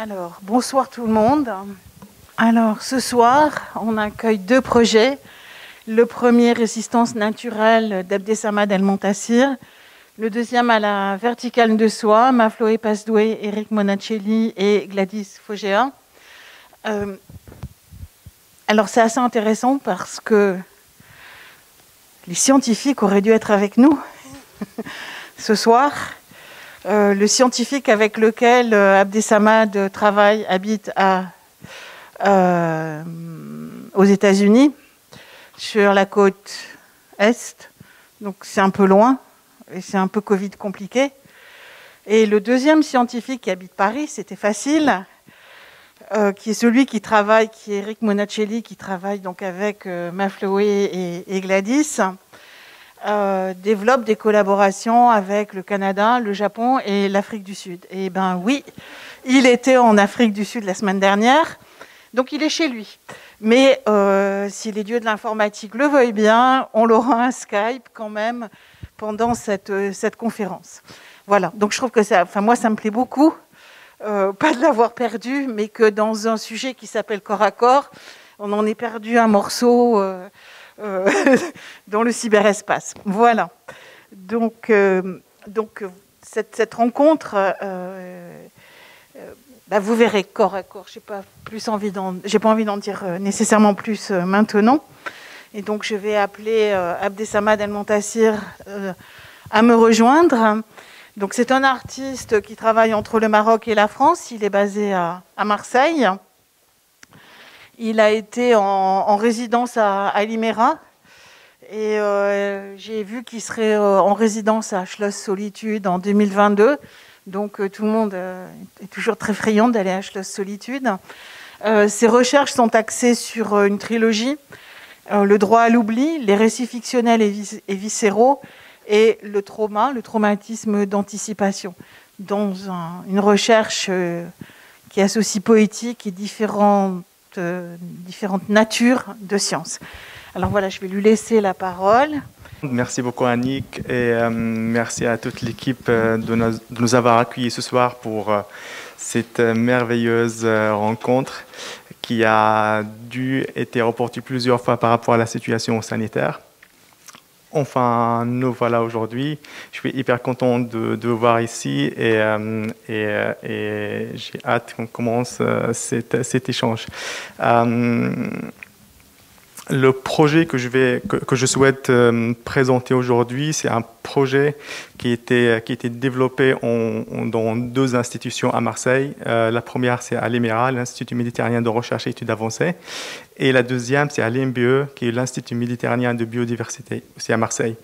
Alors, bonsoir tout le monde. Alors, ce soir, on accueille deux projets. Le premier, Résistance naturelle d'Abdessamad El-Montassir. Le deuxième, à la verticale de soie, Mafloé Pasdoué, Eric Monacelli et Gladys Fogea. Alors, c'est assez intéressant parce que les scientifiques auraient dû être avec nous ce soir. Le scientifique avec lequel Abdessamad travaille habite aux États-Unis, sur la côte Est. Donc c'est un peu loin et c'est un peu Covid compliqué. Et le deuxième scientifique qui habite Paris, c'était facile, qui est celui qui travaille, qui est Eric Monacelli, qui travaille donc avec Mafloé et Gladys. Développe des collaborations avec le Canada, le Japon et l'Afrique du Sud. Et ben oui, il était en Afrique du Sud la semaine dernière, donc il est chez lui. Mais si les dieux de l'informatique le veuillent bien, on l'aura un Skype quand même pendant cette conférence. Voilà, donc je trouve que ça, moi ça me plaît beaucoup, pas de l'avoir perdu, mais que dans un sujet qui s'appelle Corps à Corps, on en ait perdu un morceau dans le cyberespace. Voilà. Donc cette rencontre, vous verrez corps à corps. J'ai pas envie d'en dire nécessairement plus maintenant. Et donc je vais appeler Abdessamad El-Montassir à me rejoindre. Donc c'est un artiste qui travaille entre le Maroc et la France. Il est basé à Marseille. Il a été en résidence à Limera et j'ai vu qu'il serait en résidence à Schloss Solitude en 2022. Donc tout le monde est toujours très friand d'aller à Schloss Solitude. Ses recherches sont axées sur une trilogie, le droit à l'oubli, les récits fictionnels et viscéraux et le traumatisme d'anticipation, dans une recherche qui associe poétique et différentes natures de sciences. Alors voilà, je vais lui laisser la parole. Merci beaucoup Annick et merci à toute l'équipe de nous avoir accueillis ce soir pour cette merveilleuse rencontre qui a dû être reportée plusieurs fois par rapport à la situation sanitaire. Enfin, nous voilà aujourd'hui. Je suis hyper content de vous voir ici et j'ai hâte qu'on commence cet échange. Le projet que je souhaite présenter aujourd'hui, c'est un projet qui était développé dans deux institutions à Marseille. La première, c'est à l'EMERA, l'Institut méditerranéen de recherche et études avancées. Et la deuxième, c'est à l'INBE, qui est l'Institut méditerranéen de biodiversité, aussi à Marseille.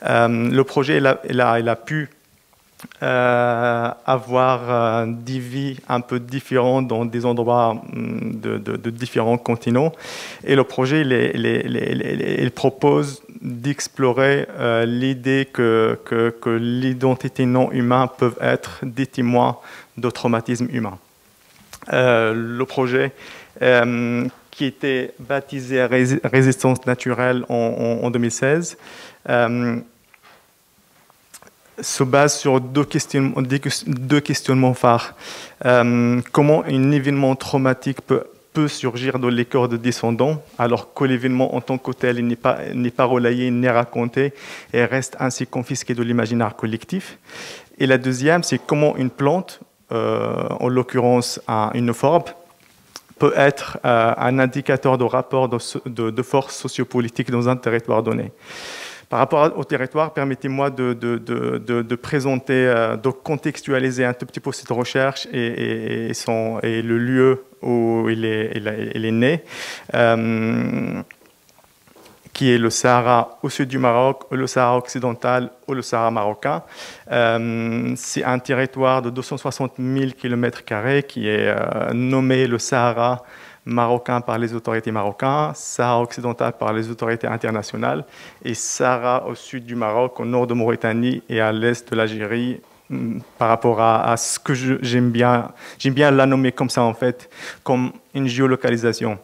Le projet, il a pu avoir des vies un peu différentes dans des endroits de différents continents. Et le projet, il propose d'explorer l'idée que l'identité non humaine peut être des témoins de traumatisme humain. Le projet qui était baptisé Résistance naturelle en 2016, se base sur deux questionnements phares. Comment un événement traumatique peut surgir dans les corps de descendants, alors que l'événement en tant que tel n'est pas relayé, n'est raconté, et reste ainsi confisqué de l'imaginaire collectif. Et la deuxième, c'est comment une plante, en l'occurrence une forbe, peut être un indicateur de rapport de force sociopolitique dans un territoire donné. Par rapport au territoire, permettez-moi de présenter, de contextualiser un tout petit peu cette recherche et le lieu où il est né, qui est le Sahara au sud du Maroc, le Sahara occidental ou le Sahara marocain. C'est un territoire de 260 000 km² qui est nommé le Sahara marocain par les autorités marocaines, Sahara occidental par les autorités internationales et Sahara au sud du Maroc, au nord de Mauritanie et à l'est de l'Algérie. Par rapport à ce que j'aime bien la nommer comme ça en fait, comme une géolocalisation.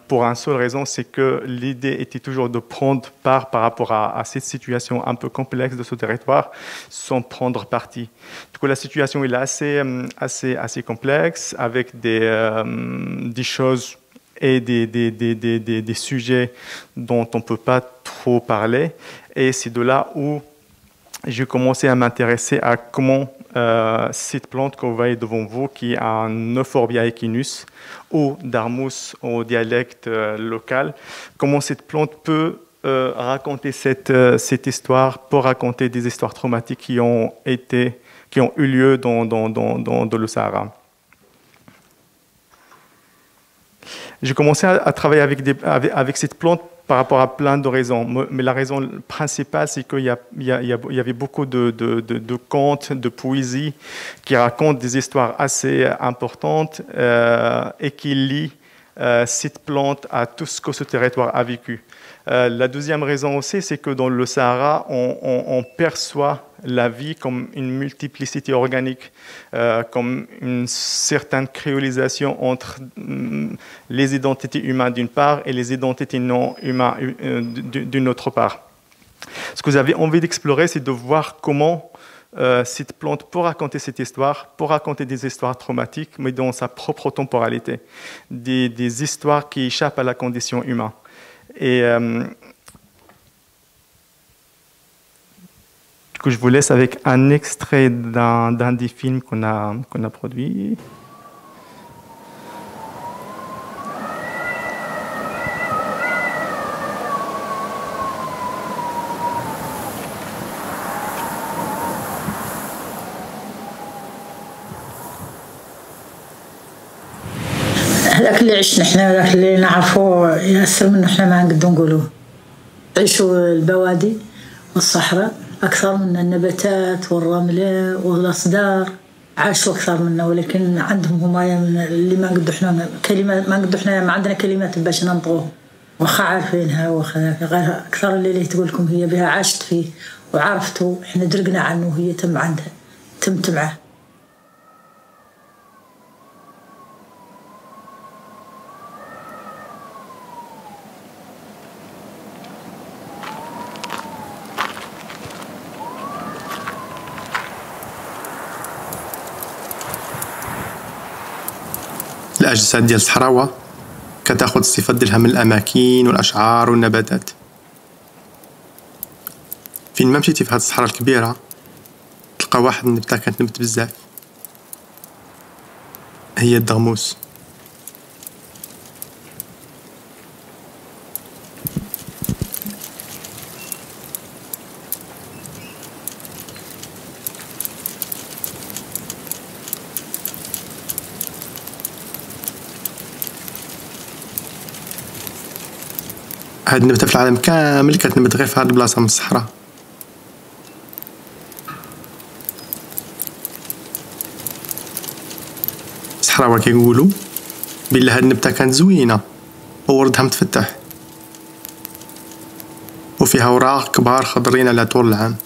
pour une seule raison, c'est que l'idée était toujours de prendre part par rapport à cette situation un peu complexe de ce territoire, sans prendre parti. Du coup, la situation est assez complexe, avec des choses et des sujets dont on ne peut pas trop parler. Et c'est de là où j'ai commencé à m'intéresser à comment cette plante que vous voyez devant vous, qui est un Euphorbia equinus, ou Darmus au dialecte local, comment cette plante peut raconter cette histoire, pour raconter des histoires traumatiques qui ont eu lieu dans le Sahara. J'ai commencé à travailler avec cette plante par rapport à plein de raisons. Mais la raison principale, c'est qu'il y avait beaucoup de contes, de poésie qui racontent des histoires assez importantes et qui lient cette plante à tout ce que ce territoire a vécu. La deuxième raison aussi, c'est que dans le Sahara, on perçoit la vie comme une multiplicité organique, comme une certaine créolisation entre les identités humaines d'une part et les identités non humaines d'une autre part. Ce que j'avais envie d'explorer, c'est de voir comment cette plante peut raconter cette histoire, peut raconter des histoires traumatiques, mais dans sa propre temporalité, des histoires qui échappent à la condition humaine. Et du coup, je vous laisse avec un extrait d'un des films qu'on a produit. هذاك اللي عشنا حنا هذاك اللي نعرفوه ياسر منه حنا ما نقدروا نقولوه. عيشوا البوادي والصحراء أكثر من النباتات والرملة والأصدار، عاشوا أكثر منا، ولكن عندهم هما اللي ما نقدروا حنا كلمات، ما نقدروا حنا ما عندنا كلمات باش ننطقوه، واخا عارفينها واخا غير أكثر اللي تقول لكم هي بها عاشت فيه وعرفتوا، حنا درقنا عنه وهي تم عندها تمت معه. الأجساد ديال الصحراوة كتاخد الصفات ديالها من الأماكن والأشعار والنباتات. فين ما مشيتي في هاد الصحراء الكبيرة تلقى واحد النبتة كتنبت بزاف، هي الدغموس. هاد النبتة في العالم كامل كتنبت غير في هاد البلاصة من الصحراء. الصحراوة كيقولوا بلي هاد النبتة كانت زوينة ووردها متفتح وفيها أوراق كبار خضرين على طول العام.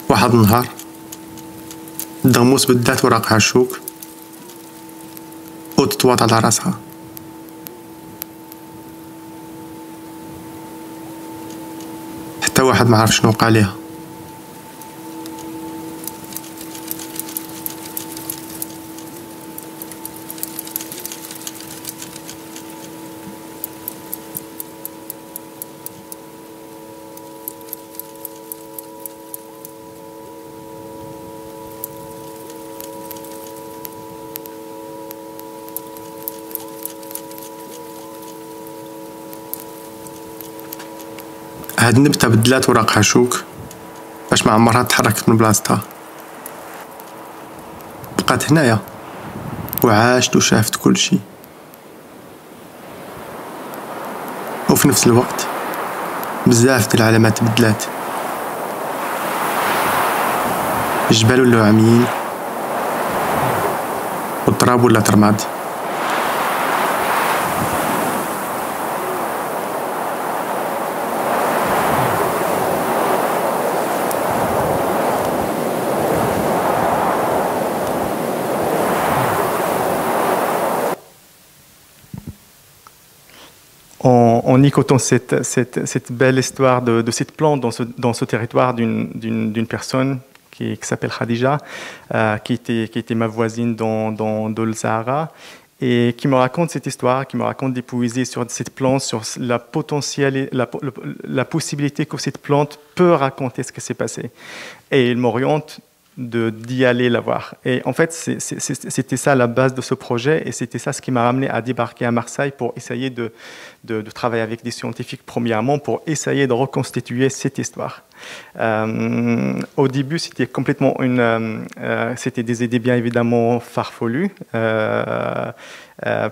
واحد النهار الدغموس بدات وراقها الشوك وتتواط على راسها. حتى واحد ما عرف شنو وقع ليها. هاد النبتة بدلات وراقها شوك باش ما عمرها تحركت من بلاصتها، بقات هنايا وعاشت وشافت كل شي، وفي نفس الوقت بزاف ديال العلامات تبدلات. الجبال ولاو عاميين والتراب ولا ترماد. en écoutant cette belle histoire de cette plante dans ce territoire d'une personne qui s'appelle Khadija, qui était ma voisine dans le Sahara, et qui me raconte cette histoire, qui me raconte des poésies sur cette plante, sur la possibilité que cette plante peut raconter ce qui s'est passé. Et il m'oriente d'y aller la voir. Et en fait, c'était ça la base de ce projet, et c'était ça ce qui m'a ramené à débarquer à Marseille pour essayer de travailler avec des scientifiques, premièrement, pour essayer de reconstituer cette histoire. Au début, c'était complètement c'était des idées bien évidemment farfelues,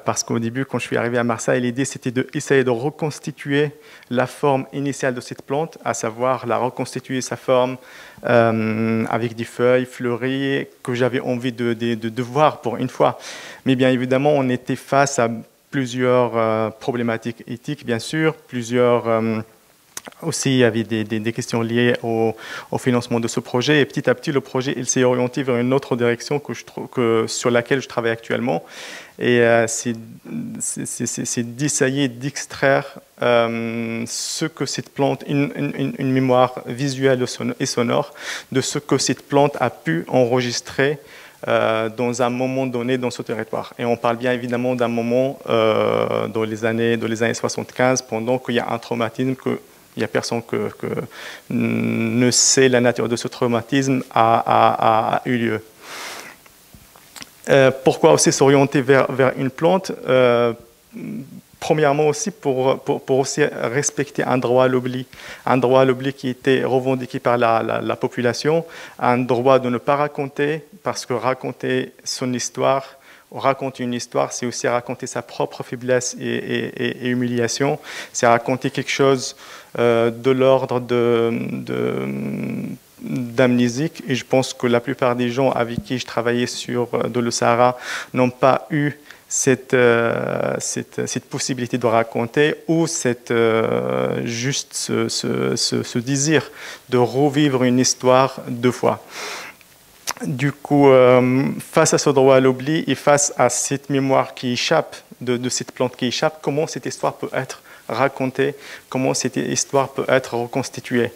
parce qu'au début, quand je suis arrivé à Marseille, l'idée c'était d'essayer de reconstituer la forme initiale de cette plante, à savoir la reconstituer sa forme avec des feuilles fleuries que j'avais envie de voir pour une fois. Mais bien évidemment, on était face à plusieurs problématiques éthiques, bien sûr, aussi, il y avait des questions liées au financement de ce projet. Et petit à petit, le projet il s'est orienté vers une autre direction sur laquelle je travaille actuellement. Et c'est d'essayer d'extraire ce que cette plante, une mémoire visuelle et sonore de ce que cette plante a pu enregistrer dans un moment donné dans ce territoire. Et on parle bien évidemment d'un moment dans les années 75, pendant qu'il y a un traumatisme il n'y a personne que ne sait la nature de ce traumatisme a eu lieu. Pourquoi aussi s'orienter vers une plante? Premièrement aussi pour aussi respecter un droit à l'oubli qui était revendiqué par la population, un droit de ne pas raconter, parce que raconter son histoire, raconter une histoire, c'est aussi raconter sa propre faiblesse et humiliation. C'est raconter quelque chose de l'ordre d'amnésique. Et je pense que la plupart des gens avec qui je travaillais dans le Sahara n'ont pas eu cette possibilité de raconter, ou juste ce désir de revivre une histoire deux fois. Du coup, face à ce droit à l'oubli et face à cette mémoire qui échappe, de cette plante qui échappe, comment cette histoire peut être racontée, comment cette histoire peut être reconstituée.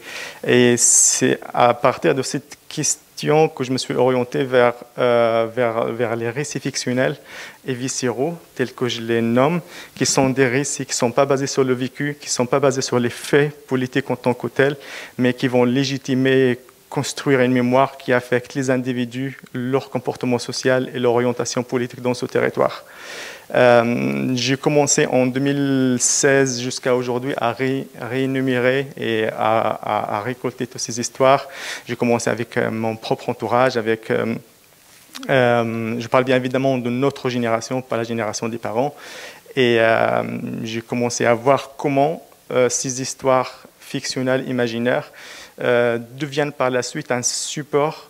Et c'est à partir de cette question que je me suis orienté vers les récits fictionnels et viscéraux, tels que je les nomme, qui sont des récits qui ne sont pas basés sur le vécu, qui ne sont pas basés sur les faits politiques en tant que tels, mais qui vont légitimer, construire une mémoire qui affecte les individus, leur comportement social et leur orientation politique dans ce territoire. J'ai commencé en 2016 jusqu'à aujourd'hui à réénumérer et à récolter toutes ces histoires. J'ai commencé avec mon propre entourage, je parle bien évidemment de notre génération, pas la génération des parents. Et j'ai commencé à voir comment ces histoires fictionnelles, imaginaires, deviennent par la suite un support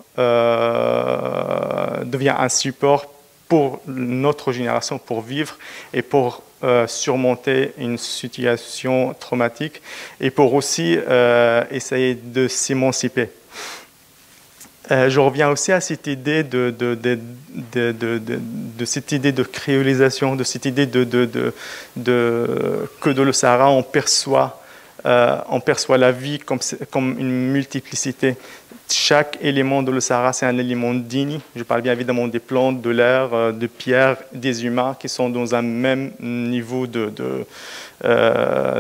pour notre génération, pour vivre et pour surmonter une situation traumatique, et pour aussi essayer de s'émanciper. Je reviens aussi à cette idée de cette idée de créolisation, de cette idée que dans le Sahara on perçoit la vie comme une multiplicité. Chaque élément de le Sahara, c'est un élément digne. Je parle bien évidemment des plantes, de l'air, de pierres, des humains qui sont dans un même niveau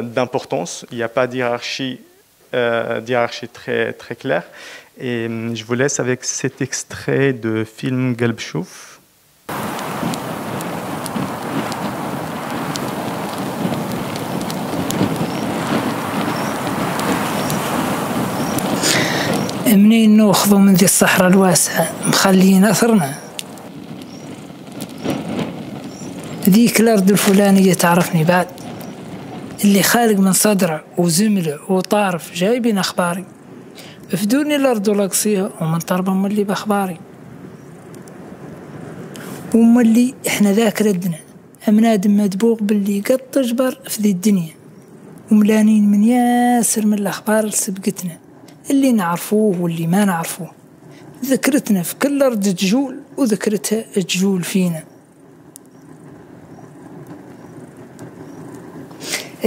d'importance. Il n'y a pas d'hiérarchie très, très claire. Et je vous laisse avec cet extrait de film Galb Chouf. منين ناخذوا من ذي الصحراء الواسعة مخلين أثرنا. ذيك الأرض الفلانية تعرفني بعد، اللي خالق من صدرع وزملع وطارف جايبين أخباري، افدوني الأرض والأقصيها ومن طرب أم اللي بأخباري. وأم اللي إحنا ذاك ردنا أمنادم مدبوغ باللي قد تجبر في ذي الدنيا، وملانين من ياسر من الأخبار اللي سبقتنا، اللي نعرفوه واللي ما نعرفوه. ذكرتنا في كل أرض تجول وذكرتها تجول فينا.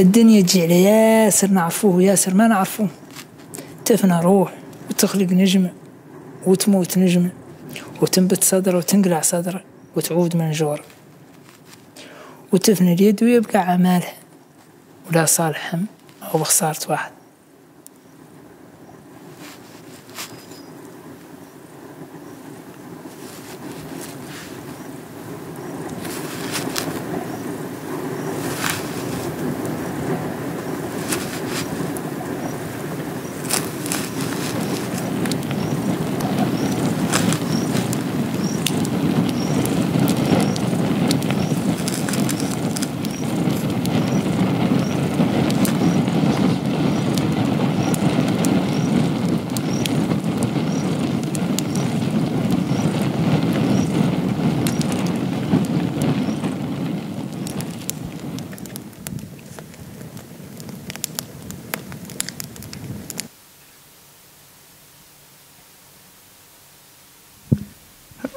الدنيا تجي على ياسر نعرفوه وياسر ما نعرفوه، تفنى روح وتخلق نجم وتموت نجم وتنبت صدره وتنقلع صدره وتعود من جور وتفنى اليد ويبقى عمالها ولا صالح هم أو بخسارة واحد.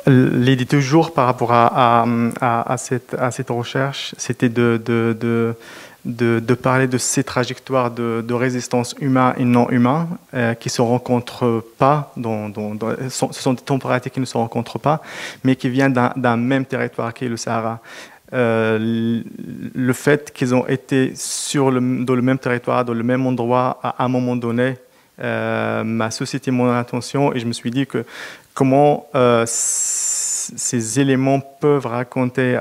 L'idée toujours par rapport à cette recherche, c'était de parler de ces trajectoires de résistance humain et non humain qui ne se rencontrent pas, ce sont des températures qui ne se rencontrent pas, mais qui viennent d'un même territoire qui est le Sahara. Le fait qu'ils ont été dans le même territoire, dans le même endroit à un moment donné, m'a suscité mon attention et je me suis dit que comment ces éléments peuvent raconter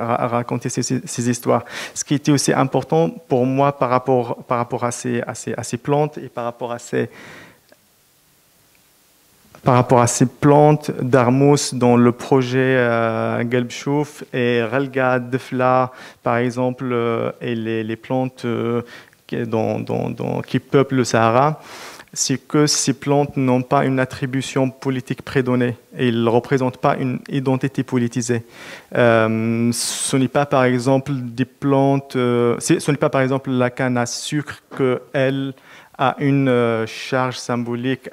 ces histoires. Ce qui était aussi important pour moi par rapport à ces plantes et par rapport à ces plantes d'Armous dans le projet Gelbchouf et Relga Defla, par exemple, et les plantes qui peuplent le Sahara, c'est que ces plantes n'ont pas une attribution politique prédonnée et ils ne représentent pas une identité politisée. Ce n'est pas par exemple des plantes, ce n'est pas par exemple la canne à sucre qu'elle a une charge symbolique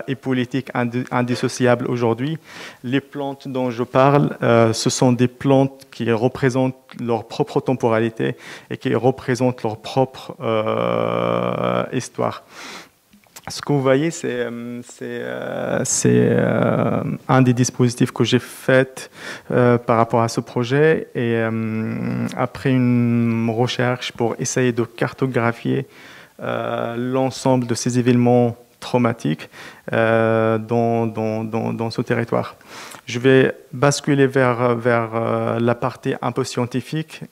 et politique indissociable aujourd'hui. Les plantes dont je parle, ce sont des plantes qui représentent leur propre temporalité et qui représentent leur propre histoire. Ce que vous voyez, c'est un des dispositifs que j'ai fait par rapport à ce projet. Et après une recherche pour essayer de cartographier l'ensemble de ces événements traumatiques dans ce territoire. Je vais basculer vers la partie un peu scientifique,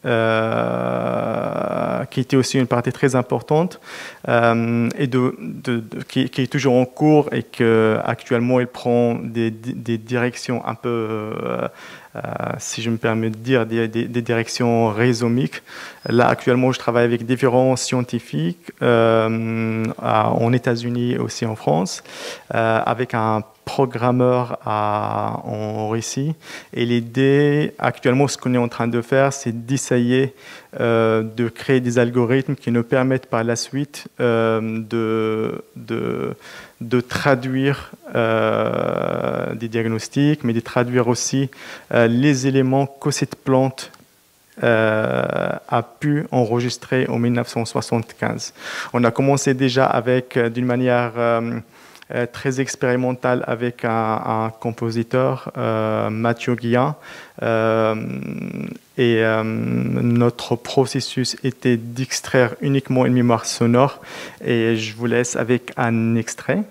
qui était aussi une partie très importante et qui est toujours en cours et qu'actuellement il prend des directions un peu, si je me permets de dire, des directions rhizomiques. Là, actuellement, je travaille avec différents scientifiques en États-Unis et aussi en France, avec un programmeur en Russie. Et l'idée, actuellement, ce qu'on est en train de faire, c'est d'essayer de créer des algorithmes qui nous permettent par la suite de traduire des diagnostics, mais de traduire aussi les éléments que cette plante a pu enregistrer en 1975. On a commencé déjà avec, d'une manière très expérimentale, avec un compositeur, Mathieu Guillain, et notre processus était d'extraire uniquement une mémoire sonore, et je vous laisse avec un extrait.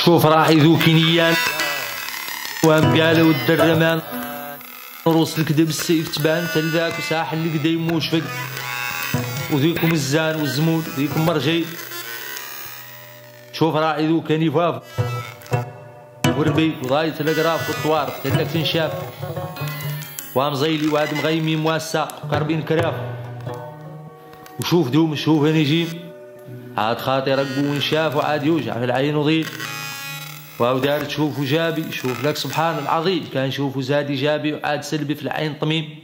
شوف راح يذوكي نيان وام قالوا والدرمان روس الكذب السيف تبان تلذاك وساحل الكدا يموش فق وذيكم الزان والزمود ذيكم مرجي شوف راح يذوك نفاف وربي وضايت الاقراف والطوارف كانك تنشاف وام زيلي واد مغيمي مواسع قربين كراف وشوف دوم شوف نجيم عاد خاطي رقو ونشاف وعاد يوجع في العين وضيل واو دار تشوفو جابي شوف لك سبحان العظيم كان شوفو زادي جابي وعاد سلبي في العين طميم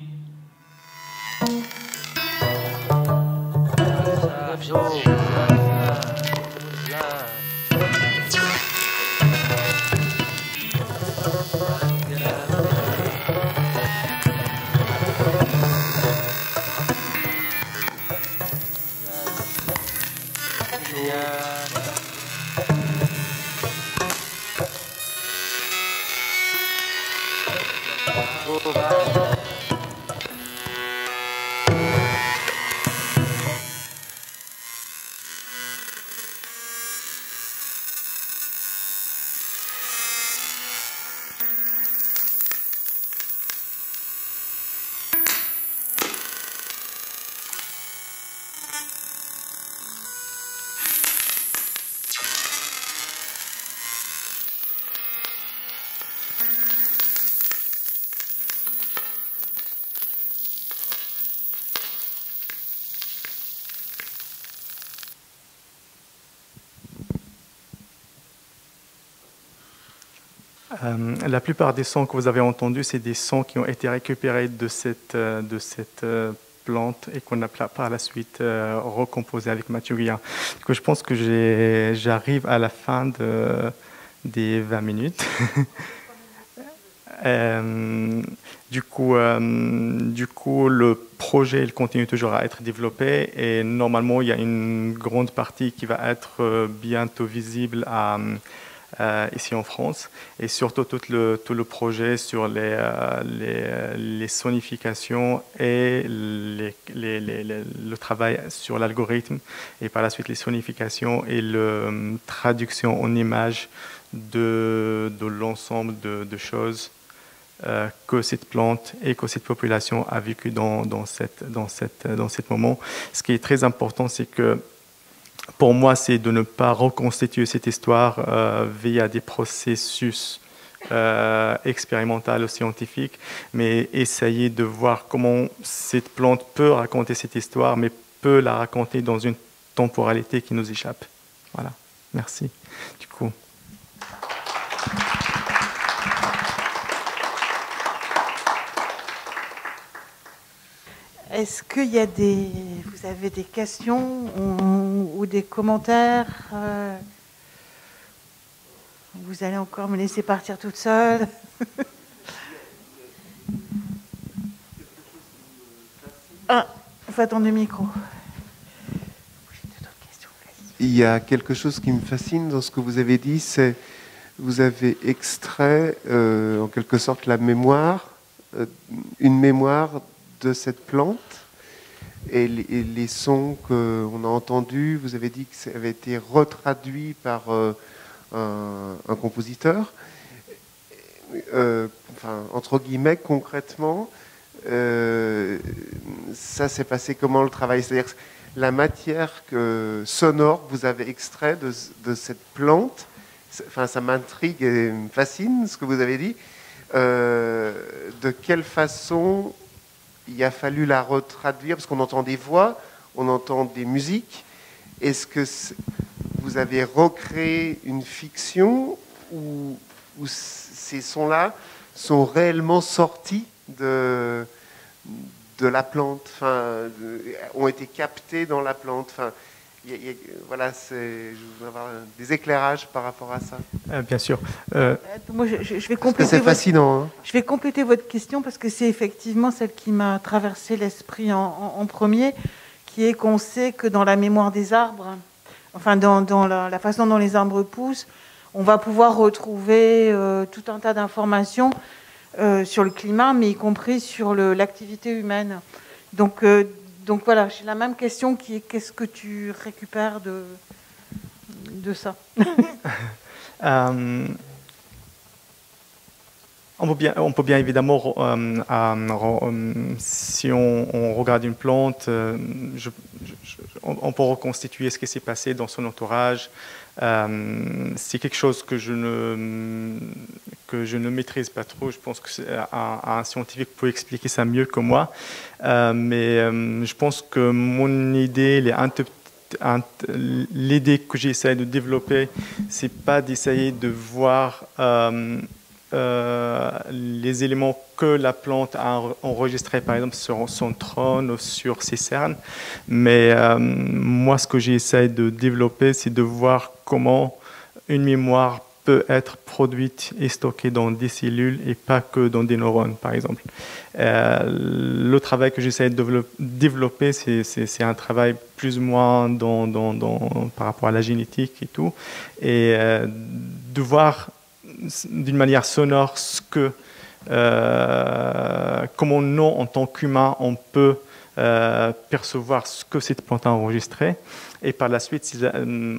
La plupart des sons que vous avez entendus, c'est des sons qui ont été récupérés de cette plante et qu'on a par la suite recomposé avec Mathieu Guillard. Du coup, je pense que j'arrive à la fin des 20 minutes. Du coup, le projet il continue toujours à être développé et normalement, il y a une grande partie qui va être bientôt visible ici en France, et surtout tout le projet sur les sonifications et le travail sur l'algorithme, et par la suite les sonifications et la traduction en images de l'ensemble de choses que cette plante et que cette population a vécu dans cet moment. Ce qui est très important, c'est que pour moi, c'est de ne pas reconstituer cette histoire via des processus expérimentaux ou scientifiques, mais essayer de voir comment cette plante peut raconter cette histoire, mais peut la raconter dans une temporalité qui nous échappe. Voilà, merci. Du coup. Est-ce qu'il y a vous avez des questions ou des commentaires? Vous allez encore me laisser partir toute seule? Ah, il faut attendre le micro. Il y a quelque chose qui me fascine dans ce que vous avez dit, c'est vous avez extrait en quelque sorte la mémoire, une mémoire de cette plante, et les sons qu'on a entendus, vous avez dit que ça avait été retraduit par un compositeur. Enfin, entre guillemets, concrètement, ça s'est passé comment le travail? C'est-à-dire que la matière sonore que vous avez extrait de cette plante, enfin, ça m'intrigue et me fascine ce que vous avez dit. De quelle façon il a fallu la retraduire, parce qu'on entend des voix, on entend des musiques. Est-ce que vous avez recréé une fiction ou ces sons-là sont réellement sortis de la plante, enfin, ont été captés dans la plante? Enfin, voilà, je voudrais avoir des éclairages par rapport à ça. Bien sûr. Moi, je vais compléter. C'est fascinant. Hein. Je vais compléter votre question parce que c'est effectivement celle qui m'a traversé l'esprit en premier, qui est qu'on sait que dans la mémoire des arbres, enfin dans la façon dont les arbres poussent, on va pouvoir retrouver tout un tas d'informations sur le climat, mais y compris sur l'activité humaine. Donc voilà, j'ai la même question qui est qu'est-ce que tu récupères de ça? On peut bien évidemment, si on regarde une plante, on peut reconstituer ce qui s'est passé dans son entourage. C'est quelque chose que je ne maîtrise pas trop. Je pense que un scientifique peut expliquer ça mieux que moi. Mais je pense que mon idée, l'idée que j'essaie de développer, c'est pas d'essayer de voir les éléments que la plante a enregistrés, par exemple, sur son trône ou sur ses cernes. Mais moi, ce que j'essaie de développer, c'est de voir comment une mémoire peut être produite et stockée dans des cellules et pas que dans des neurones, par exemple. Le travail que j'essaie de développer, c'est un travail plus ou moins par rapport à la génétique et tout, et de voir d'une manière sonore comment nous, en tant qu'humains, on peut percevoir ce que cette plante a enregistré. Et par la suite,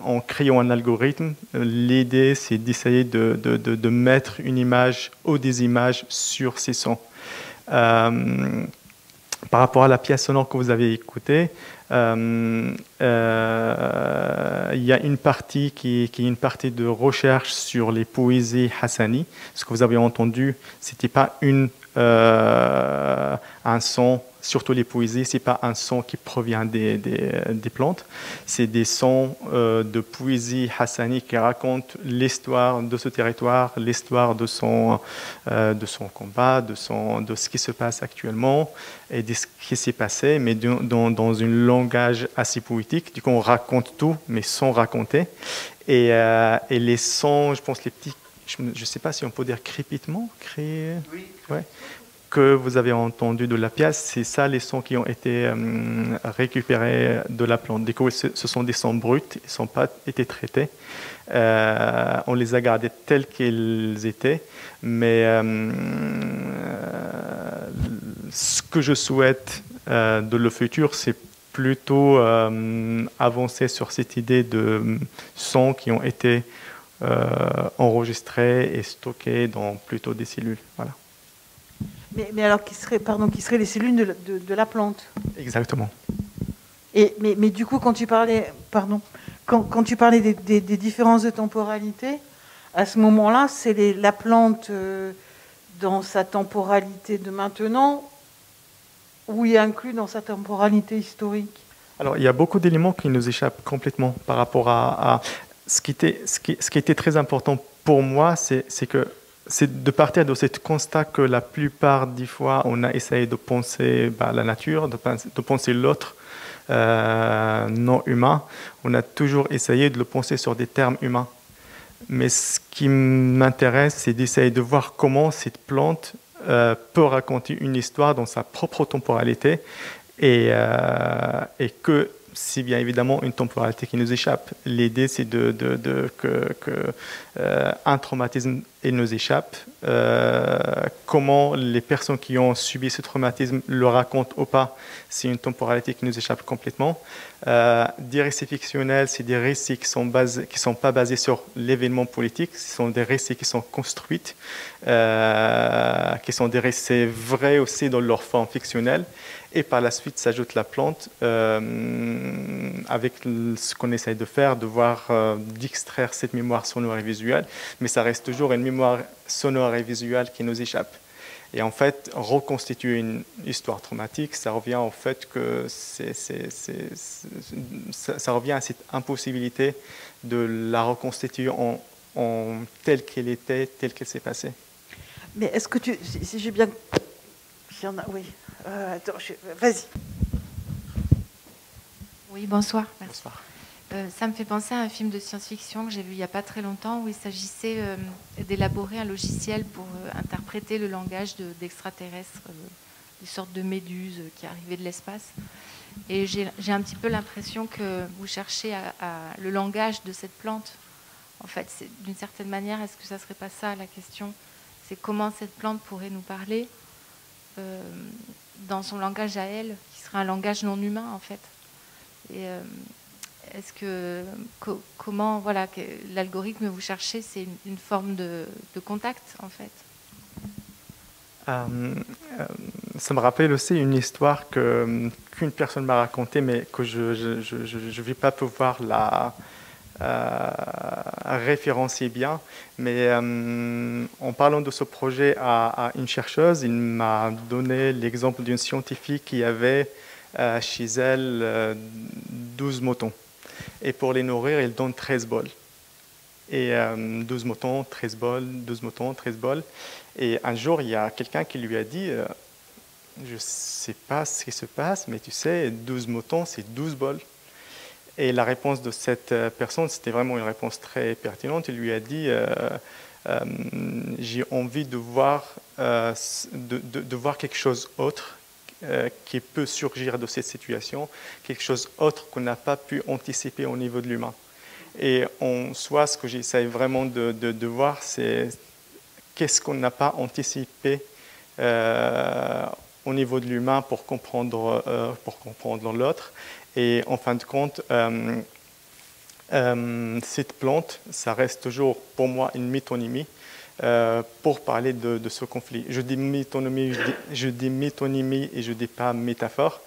en créant un algorithme, l'idée, c'est d'essayer de mettre une image ou des images sur ces sons. Par rapport à la pièce sonore que vous avez écoutée, il y a une partie qui est une partie de recherche sur les poésies hassani. Ce que vous avez entendu, c'était pas un son, surtout les poésies, c'est pas un son qui provient des plantes, c'est des sons de poésie hassani qui racontent l'histoire de ce territoire, l'histoire de son combat, de ce qui se passe actuellement et de ce qui s'est passé, mais dans un langage assez poétique. Du coup, on raconte tout, mais sans raconter. Et les sons, je pense, les petits, je ne sais pas si on peut dire crépitement, oui. Ouais, que vous avez entendu de la pièce, c'est ça les sons qui ont été récupérés de la plante. Du coup, ce sont des sons bruts, ils ne sont pas été traités. On les a gardés tels qu'ils étaient, mais ce que je souhaite de le futur, c'est plutôt avancer sur cette idée de sons qui ont été enregistrés et stockés dans plutôt des cellules. Voilà. Mais alors, qui seraient les cellules de la plante? Exactement. Mais du coup, quand tu parlais, quand tu parlais des différences de temporalité, à ce moment-là, c'est la plante dans sa temporalité de maintenant, ou il est inclus dans sa temporalité historique? Alors, il y a beaucoup d'éléments qui nous échappent complètement par rapport à ce qui était très important pour moi, c'est de partir de ce constat que la plupart des fois, on a essayé de penser la nature, de penser l'autre non humain. On a toujours essayé de le penser sur des termes humains. Mais ce qui m'intéresse, c'est d'essayer de voir comment cette plante peut raconter une histoire dans sa propre temporalité et que c'est bien évidemment une temporalité qui nous échappe. L'idée, c'est qu'un traumatisme nous échappe. Comment les personnes qui ont subi ce traumatisme le racontent ou pas, c'est une temporalité qui nous échappe complètement. Des récits fictionnels, c'est des récits qui sont pas basés sur l'événement politique, ce sont des récits qui sont construits, qui sont des récits vrais aussi dans leur forme fictionnelle. Et par la suite s'ajoute la plante avec ce qu'on essaye de faire, d'extraire cette mémoire sonore et visuelle, mais ça reste toujours une mémoire sonore et visuelle qui nous échappe. Et en fait, reconstituer une histoire traumatique, ça revient au fait que ça revient à cette impossibilité de la reconstituer en telle qu'elle était, telle qu'elle s'est passée. Mais est-ce que si j'ai bien... Oui. Attends, vas-y. Oui, bonsoir. Merci. Bonsoir. Ça me fait penser à un film de science-fiction que j'ai vu il n'y a pas très longtemps où il s'agissait d'élaborer un logiciel pour interpréter le langage d'extraterrestres, des sortes de méduses qui arrivaient de l'espace. Et j'ai un petit peu l'impression que vous cherchez le langage de cette plante. En fait, d'une certaine manière, est-ce que ça ne serait pas ça la question? C'est comment cette plante pourrait nous parler dans son langage à elle, qui serait un langage non humain en fait. Et est-ce que comment voilà l'algorithme vous cherchez, c'est une forme de contact en fait. Ça me rappelle aussi une histoire qu'une personne m'a racontée, mais que je ne vais pas pouvoir la référencier bien. Mais en parlant de ce projet à une chercheuse, il m'a donné l'exemple d'une scientifique qui avait chez elle 12 moutons. Et pour les nourrir, elle donne 13 bols. Et 12 moutons, 13 bols, 12 moutons, 13 bols. Et un jour, il y a quelqu'un qui lui a dit je ne sais pas ce qui se passe, mais tu sais, 12 moutons, c'est 12 bols. Et la réponse de cette personne, c'était vraiment une réponse très pertinente. Il lui a dit j'ai envie de voir quelque chose autre qui peut surgir de cette situation, quelque chose autre qu'on n'a pas pu anticiper au niveau de l'humain. Et en soi, ce que j'essaie vraiment de voir, c'est qu'est-ce qu'on n'a pas anticipé au niveau de l'humain pour comprendre l'autre. Et en fin de compte, cette plante, ça reste toujours pour moi une métonymie pour parler de ce conflit. Je dis métonymie et je ne dis pas métaphore.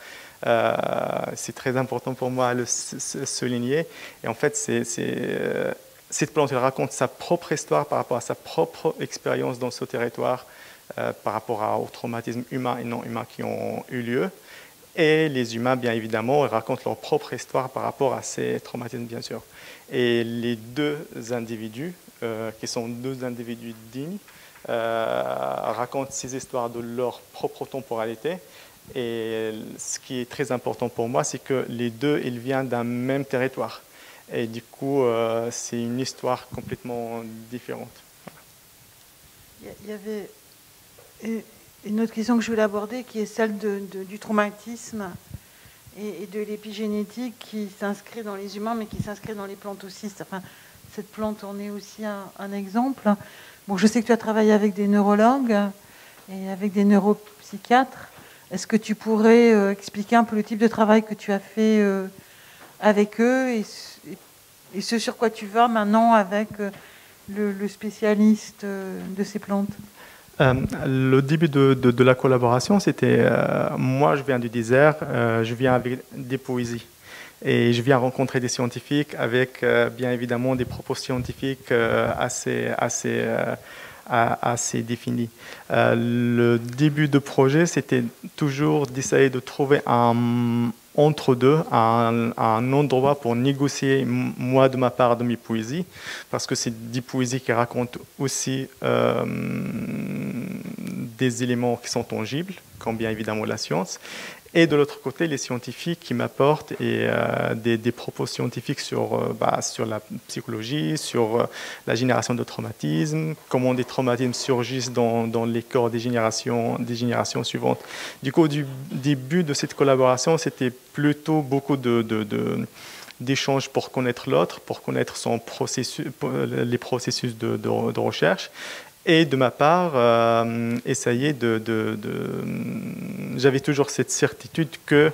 C'est très important pour moi à le souligner. Et en fait, cette plante, elle raconte sa propre histoire par rapport à sa propre expérience dans ce territoire, par rapport aux traumatismes humains et non humains qui ont eu lieu. Et les humains, bien évidemment, ils racontent leur propre histoire par rapport à ces traumatismes, bien sûr. Et les deux individus, qui sont deux individus dignes, racontent ces histoires de leur propre temporalité. Et ce qui est très important pour moi, c'est que les deux, ils viennent d'un même territoire. Et du coup, c'est une histoire complètement différente. Il y avait une autre question que je voulais aborder, qui est celle du traumatisme et de l'épigénétique qui s'inscrit dans les humains, mais qui s'inscrit dans les plantes aussi. Enfin, cette plante en est aussi un exemple. Bon, je sais que tu as travaillé avec des neurologues et avec des neuropsychiatres. Est-ce que tu pourrais expliquer un peu le type de travail que tu as fait avec eux et ce sur quoi tu vas maintenant avec le spécialiste de ces plantes? Le début de la collaboration, c'était moi, je viens du désert, je viens avec des poésies. Et je viens rencontrer des scientifiques avec, bien évidemment, des propos scientifiques assez définis. Le début de projet, c'était toujours d'essayer de trouver un entre-deux, un endroit pour négocier, moi, de ma part, de mes poésies, parce que c'est des poésies qui racontent aussi des éléments qui sont tangibles, comme bien évidemment la science, et de l'autre côté, les scientifiques qui m'apportent des propos scientifiques sur la psychologie, sur la génération de traumatismes, comment des traumatismes surgissent dans les corps des générations suivantes. Du coup, au début de cette collaboration, c'était plutôt beaucoup d'échanges pour connaître l'autre, pour connaître les processus de recherche. Et de ma part, essayer j'avais toujours cette certitude que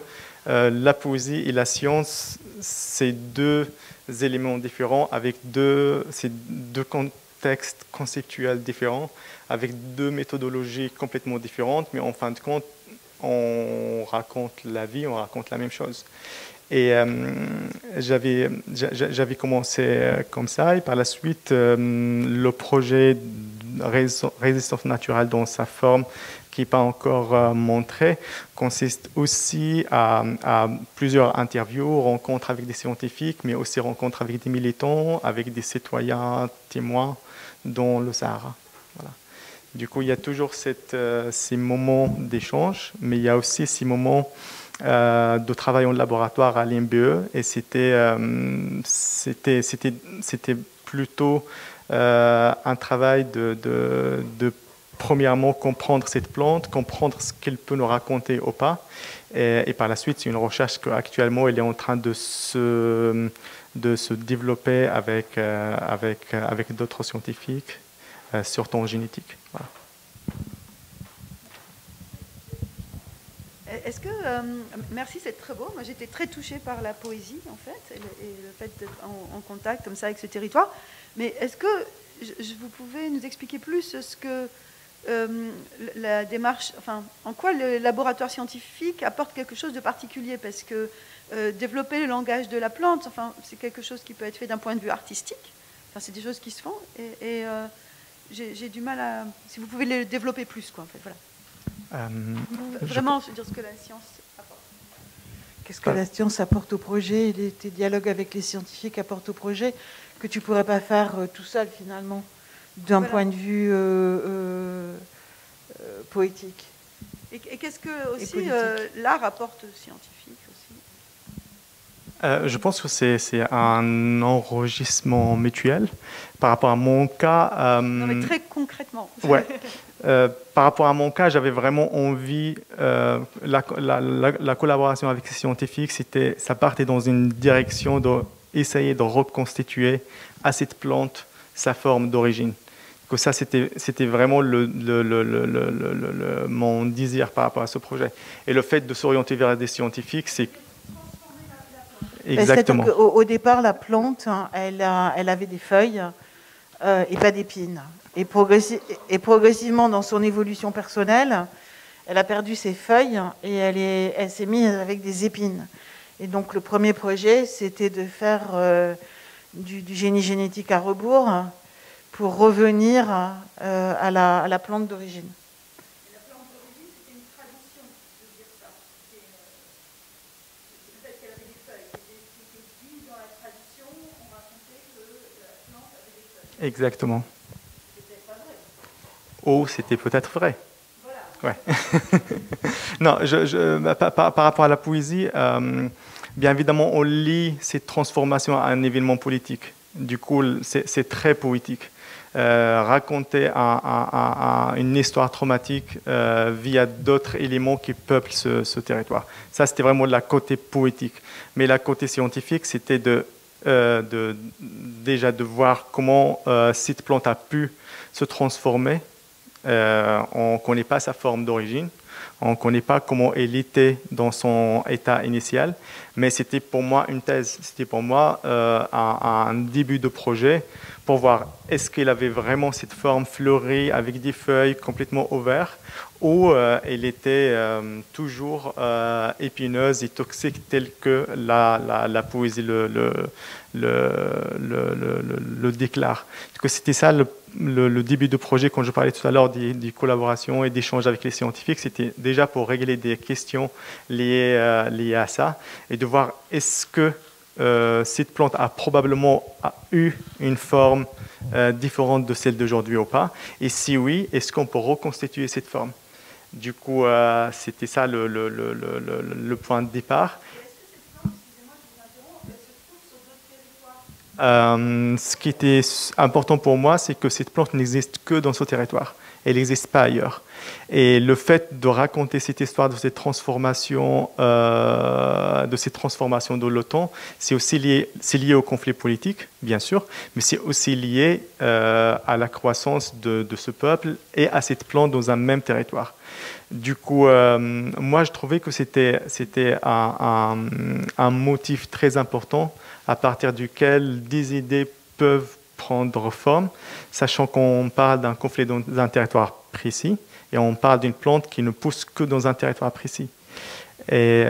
la poésie et la science, c'est deux éléments différents, avec deux contextes conceptuels différents, avec deux méthodologies complètement différentes, mais en fin de compte, on raconte la vie, on raconte la même chose. Et j'avais commencé comme ça, et par la suite, le projet Résistance naturelle dans sa forme qui n'est pas encore montrée consiste aussi à plusieurs interviews, rencontres avec des scientifiques, mais aussi rencontres avec des militants, avec des citoyens témoins dans le Sahara. Voilà. Du coup, il y a toujours ces moments d'échange, mais il y a aussi ces moments de travail en laboratoire à l'INBE, et c'était plutôt un travail de premièrement comprendre cette plante, comprendre ce qu'elle peut nous raconter ou pas, et par la suite c'est une recherche qu'actuellement elle est en train de se développer avec d'autres scientifiques sur ton génétique. Voilà. Est-ce que, merci, c'est très beau. Moi, j'étais très touchée par la poésie, en fait, et le fait d'être en contact comme ça avec ce territoire. Mais est-ce que vous pouvez nous expliquer plus ce que la démarche, enfin, en quoi le laboratoire scientifique apporte quelque chose de particulier? Parce que développer le langage de la plante, enfin, c'est quelque chose qui peut être fait d'un point de vue artistique. Enfin, c'est des choses qui se font. Et j'ai du mal à... Si vous pouvez le développer plus, quoi, en fait, voilà. Vraiment, je veux dire ce que la science apporte. Qu'est-ce que la science apporte au projet, tes dialogues avec les scientifiques apportent au projet, que tu ne pourrais pas faire tout seul, finalement, d'un point de vue poétique. Et qu'est-ce que aussi l'art apporte scientifique aussi? Je pense que c'est un enrichissement mutuel. Par rapport à mon cas... non, mais très concrètement. Ouais. Par rapport à mon cas, j'avais vraiment envie... la collaboration avec les scientifiques, ça partait dans une direction d'essayer de reconstituer à cette plante sa forme d'origine. Que ça, c'était vraiment mon désir par rapport à ce projet. Et le fait de s'orienter vers des scientifiques, c'est... Exactement. Au départ, la plante, hein, elle avait des feuilles et pas d'épines. Et progressivement, dans son évolution personnelle, elle a perdu ses feuilles et elle s'est mise avec des épines. Et donc, le premier projet, c'était de faire du génie génétique à rebours pour revenir à la plante d'origine. La plante d'origine, c'était une tradition de dire ça. Le fait qu'elle avait des feuilles. C'était dit dans la tradition, on racontait que la plante avait des feuilles. Exactement. C'était pas vrai. Oh, c'était peut-être vrai. Voilà. Ouais. Non, par rapport à la poésie, bien évidemment, on lie cette transformation à un événement politique. Du coup, c'est très poétique. Raconter une histoire traumatique via d'autres éléments qui peuplent ce territoire. Ça, c'était vraiment la côté poétique. Mais la côté scientifique, c'était déjà de voir comment cette plante a pu se transformer. On ne connaît pas sa forme d'origine. On ne connaît pas comment elle était dans son état initial, mais c'était pour moi une thèse, c'était pour moi un début de projet pour voir est-ce qu'elle avait vraiment cette forme fleurie avec des feuilles complètement ouvertes ou elle était toujours épineuse et toxique telle que la poésie le déclare. Donc c'était ça le début de projet, quand je parlais tout à l'heure des collaborations et d'échanges avec les scientifiques, c'était déjà pour régler des questions liées à ça et de voir est-ce que cette plante a probablement eu une forme différente de celle d'aujourd'hui ou pas, et si oui, est-ce qu'on peut reconstituer cette forme? Du coup, c'était ça le point de départ. Ce qui était important pour moi, c'est que cette plante n'existe que dans ce territoire. Elle n'existe pas ailleurs. Et le fait de raconter cette histoire de cette transformation de l'OTAN, c'est aussi lié au conflit politique, bien sûr, mais c'est aussi lié à la croissance de ce peuple et à cette plante dans un même territoire. Du coup, moi, je trouvais que c'était un motif très important à partir duquel des idées peuvent prendre forme, sachant qu'on parle d'un conflit dans un territoire précis et on parle d'une plante qui ne pousse que dans un territoire précis. Et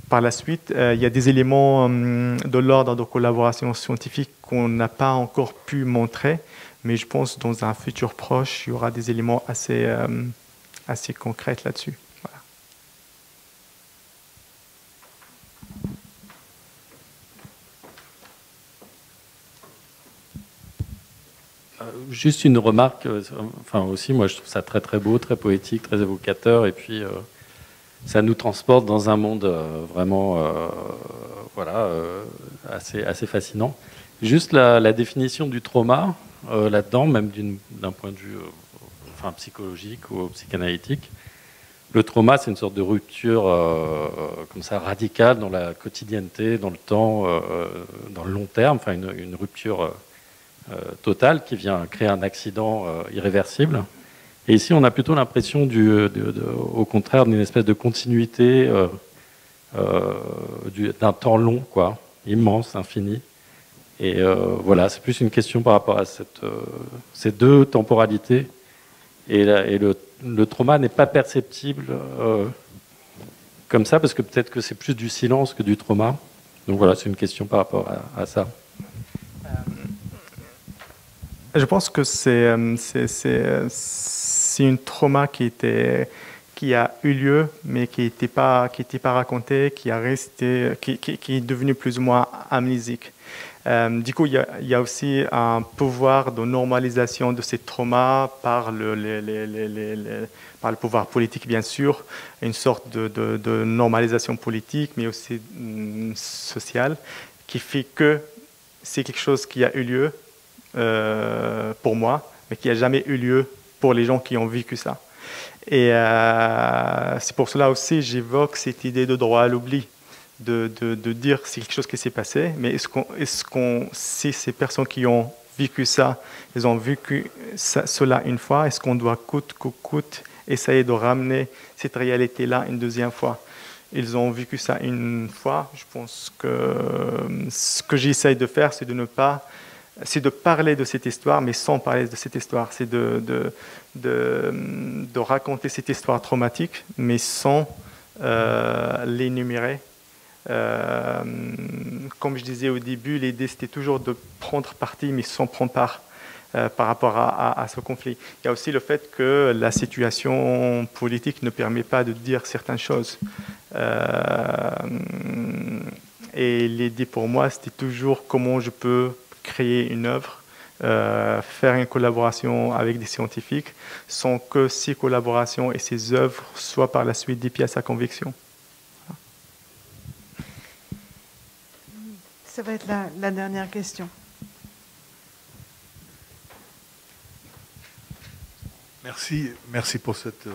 par la suite, il y a des éléments de l'ordre de collaboration scientifique qu'on n'a pas encore pu montrer, mais je pense que dans un futur proche, il y aura des éléments assez concrets là-dessus. Voilà. Juste une remarque, enfin aussi, moi je trouve ça très très beau, très poétique, très évocateur, et puis ça nous transporte dans un monde vraiment assez fascinant. Juste la définition du trauma là-dedans, même d'un point de vue psychologique ou psychanalytique. Le trauma, c'est une sorte de rupture comme ça radicale dans la quotidienneté, dans le temps, dans le long terme, enfin une rupture totale qui vient créer un accident irréversible. Et ici, on a plutôt l'impression, au contraire, d'une espèce de continuité d'un temps long, quoi, immense, infini. Et voilà, c'est plus une question par rapport à ces deux temporalités. Et le trauma n'est pas perceptible comme ça, parce que peut-être que c'est plus du silence que du trauma. Donc voilà, c'est une question par rapport à ça. Je pense que c'est une trauma qui a eu lieu, mais qui n'était pas raconté, qui est devenu plus ou moins amnésique. Du coup, il y a aussi un pouvoir de normalisation de ces traumas par le pouvoir politique, bien sûr, une sorte de normalisation politique, mais aussi sociale, qui fait que c'est quelque chose qui a eu lieu pour moi, mais qui n'a jamais eu lieu pour les gens qui ont vécu ça. Et c'est pour cela aussi j'évoque cette idée de droit à l'oubli, de dire c'est quelque chose qui s'est passé, mais est-ce qu'on si ces personnes qui ont vécu ça, elles ont vécu cela une fois, est-ce qu'on doit coûte que coûte essayer de ramener cette réalité-là une deuxième fois? Ils ont vécu ça une fois. Je pense que ce que j'essaye de faire, c'est de parler de cette histoire, mais sans parler de cette histoire. C'est de raconter cette histoire traumatique, mais sans l'énumérer. Comme je disais au début, l'idée c'était toujours de prendre parti, mais sans prendre part par rapport à ce conflit. Il y a aussi le fait que la situation politique ne permet pas de dire certaines choses. Et l'idée pour moi, c'était toujours comment je peux créer une œuvre, faire une collaboration avec des scientifiques, sans que ces collaborations et ces œuvres soient par la suite des pièces à conviction. Ça va être la dernière question. Merci pour cette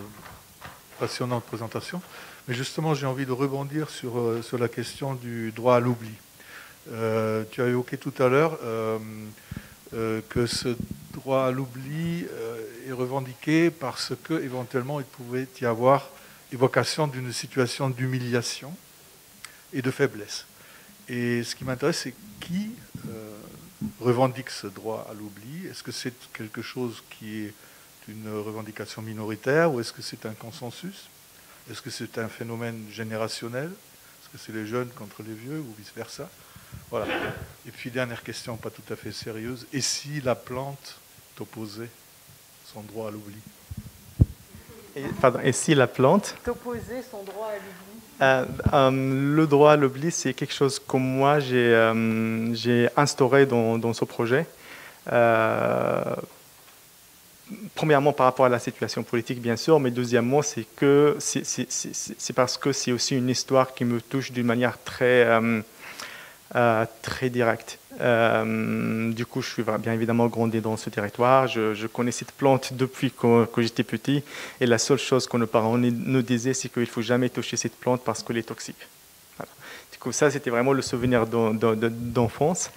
passionnante présentation. Mais justement, j'ai envie de rebondir sur la question du droit à l'oubli. Tu as évoqué tout à l'heure que ce droit à l'oubli est revendiqué parce qu'éventuellement il pouvait y avoir évocation d'une situation d'humiliation et de faiblesse. Et ce qui m'intéresse, c'est qui revendique ce droit à l'oubli? Est-ce que c'est quelque chose qui est une revendication minoritaire ou est-ce que c'est un consensus? Est-ce que c'est un phénomène générationnel? Est-ce que c'est les jeunes contre les vieux ou vice-versa? Voilà. Et puis, dernière question, pas tout à fait sérieuse. Et si la plante t'opposait son droit à l'oubli? Et si la plante t'opposait son droit à l'oubli? Le droit à l'oubli, c'est quelque chose que moi j'ai instauré dans ce projet. Premièrement, par rapport à la situation politique, bien sûr, mais deuxièmement, c'est parce que c'est aussi une histoire qui me touche d'une manière très directe. Du coup, je suis bien évidemment grandi dans ce territoire. Je connais cette plante depuis que j'étais petit. Et la seule chose que nos parents nous disaient, c'est qu'il ne faut jamais toucher cette plante parce qu'elle est toxique. Voilà. Du coup, ça, c'était vraiment le souvenir d'enfance.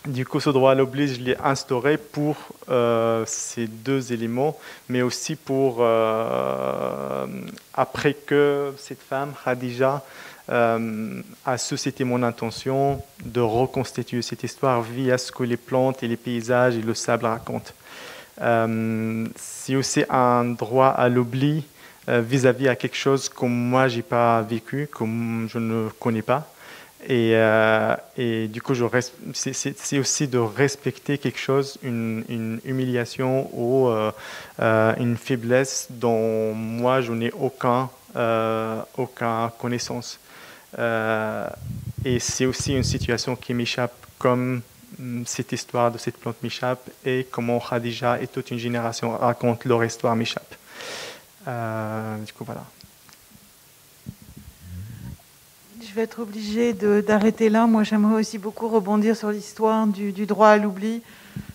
Du coup, ce droit à l'oubli, je l'ai instauré pour ces deux éléments, mais aussi pour, après que cette femme, Khadija, a suscité mon intention de reconstituer cette histoire via ce que les plantes et les paysages et le sable racontent. C'est aussi un droit à l'oubli vis-à-vis à quelque chose que moi, je n'ai pas vécu, que je ne connais pas. Et du coup, c'est aussi de respecter quelque chose, une humiliation ou une faiblesse dont moi, je n'ai aucune connaissance. Et c'est aussi une situation qui m'échappe, comme cette histoire de cette plante m'échappe et comment Khadija et toute une génération racontent leur histoire m'échappe. Du coup, voilà. Je vais être obligée d'arrêter là. Moi, j'aimerais aussi beaucoup rebondir sur l'histoire du droit à l'oubli,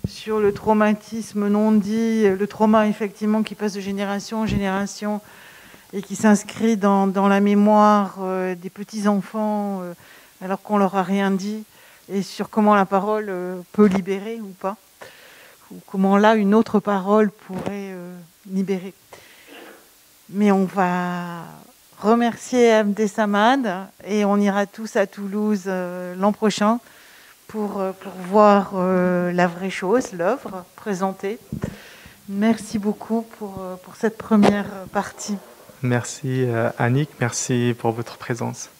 sur le traumatisme non dit, le trauma effectivement qui passe de génération en génération et qui s'inscrit dans la mémoire des petits-enfants alors qu'on leur a rien dit, et sur comment la parole peut libérer ou pas, ou comment là une autre parole pourrait libérer. Mais on va remercier Abdessamad et on ira tous à Toulouse l'an prochain pour voir la vraie chose, l'œuvre présentée. Merci beaucoup pour cette première partie. Merci Annick, merci pour votre présence.